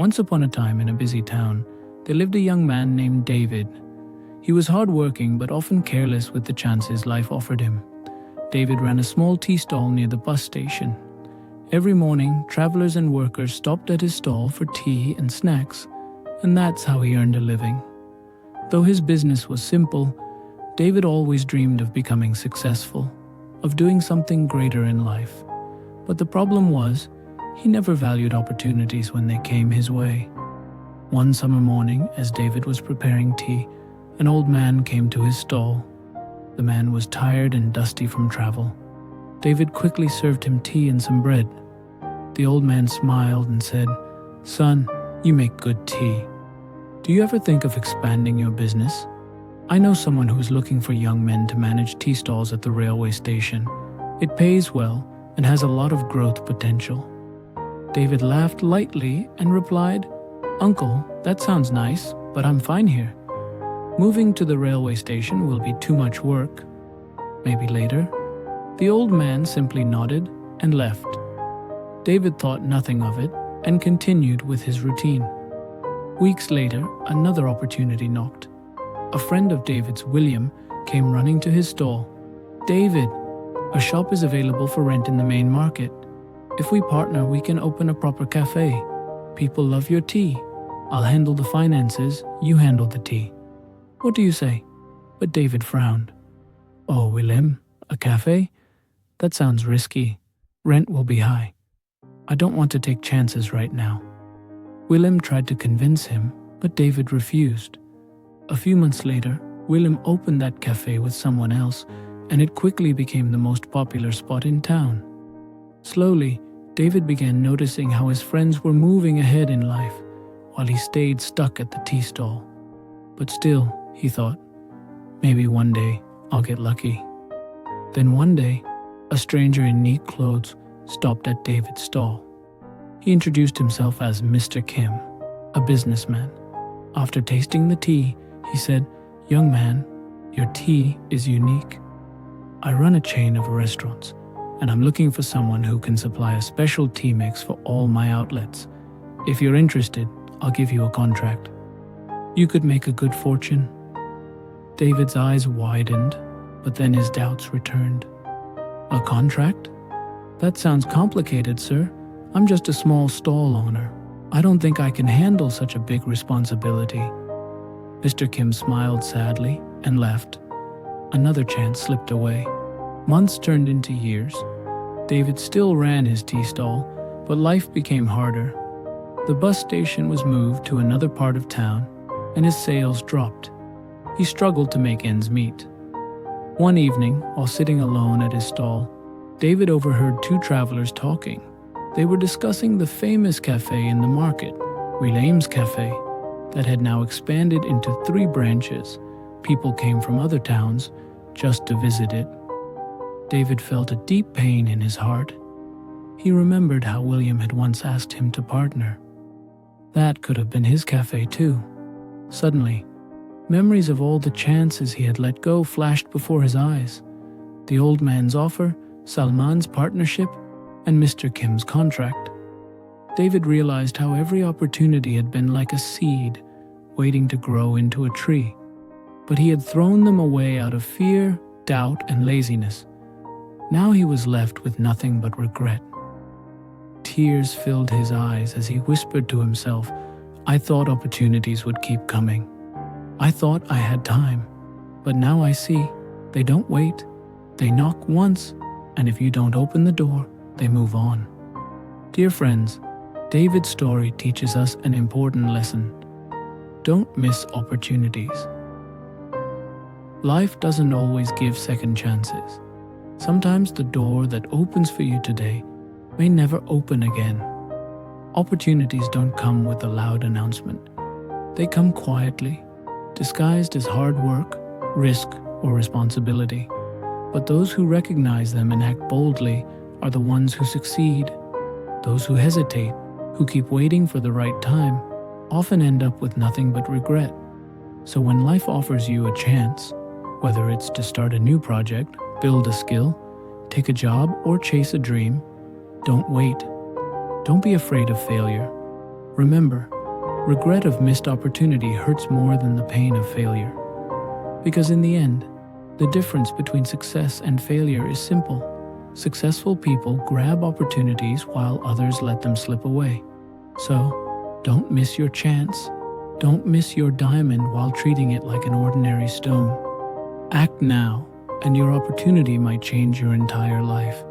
Once upon a time in a busy town, there lived a young man named David. He was hardworking but often careless with the chances life offered him. David ran a small tea stall near the bus station. Every morning, travelers and workers stopped at his stall for tea and snacks, and that's how he earned a living. Though his business was simple, David always dreamed of becoming successful, of doing something greater in life. But the problem was, he never valued opportunities when they came his way. One summer morning, as David was preparing tea, an old man came to his stall. The man was tired and dusty from travel. David quickly served him tea and some bread. The old man smiled and said, "Son, you make good tea. Do you ever think of expanding your business? I know someone who is looking for young men to manage tea stalls at the railway station. It pays well and has a lot of growth potential." David laughed lightly and replied, "Uncle, that sounds nice, but I'm fine here. Moving to the railway station will be too much work. Maybe later." The old man simply nodded and left. David thought nothing of it and continued with his routine. Weeks later, another opportunity knocked. A friend of David's, William, came running to his stall. "David, a shop is available for rent in the main market. If we partner, we can open a proper cafe. People love your tea. I'll handle the finances, you handle the tea. What do you say?" But David frowned. "Oh, William, a cafe? That sounds risky. Rent will be high. I don't want to take chances right now." William tried to convince him, but David refused. A few months later, William opened that cafe with someone else, and it quickly became the most popular spot in town. Slowly, David began noticing how his friends were moving ahead in life, while he stayed stuck at the tea stall. But still, he thought, maybe one day I'll get lucky. Then one day, a stranger in neat clothes stopped at David's stall. He introduced himself as Mr. Kim, a businessman. After tasting the tea, he said, "Young man, your tea is unique. I run a chain of restaurants, and I'm looking for someone who can supply a special tea mix for all my outlets. If you're interested, I'll give you a contract. You could make a good fortune." David's eyes widened, but then his doubts returned. "A contract? That sounds complicated, sir. I'm just a small stall owner. I don't think I can handle such a big responsibility." Mr. Kim smiled sadly and left. Another chance slipped away. Months turned into years. David still ran his tea stall, but life became harder. The bus station was moved to another part of town, and his sales dropped. He struggled to make ends meet. One evening, while sitting alone at his stall, David overheard two travelers talking. They were discussing the famous cafe in the market, William's Cafe, that had now expanded into 3 branches. People came from other towns just to visit it. David felt a deep pain in his heart. He remembered how William had once asked him to partner. That could have been his cafe too. Suddenly, memories of all the chances he had let go flashed before his eyes. The old man's offer, Salman's partnership, and Mr. Kim's contract. David realized how every opportunity had been like a seed waiting to grow into a tree. But he had thrown them away out of fear, doubt, and laziness. Now he was left with nothing but regret. Tears filled his eyes as he whispered to himself, "I thought opportunities would keep coming. I thought I had time. But now I see, they don't wait. They knock once, and if you don't open the door, they move on." Dear friends, David's story teaches us an important lesson. Don't miss opportunities. Life doesn't always give second chances. Sometimes the door that opens for you today may never open again. Opportunities don't come with a loud announcement. They come quietly, disguised as hard work, risk, or responsibility. But those who recognize them and act boldly are the ones who succeed. Those who hesitate, who keep waiting for the right time, often end up with nothing but regret. So when life offers you a chance, whether it's to start a new project, build a skill, take a job, or chase a dream, don't wait. Don't be afraid of failure. Remember, Regret of missed opportunity hurts more than the pain of failure. Because in the end, the difference between success and failure is simple. Successful people grab opportunities while others let them slip away. So, don't miss your chance. Don't miss your diamond while treating it like an ordinary stone. Act now, and your opportunity might change your entire life.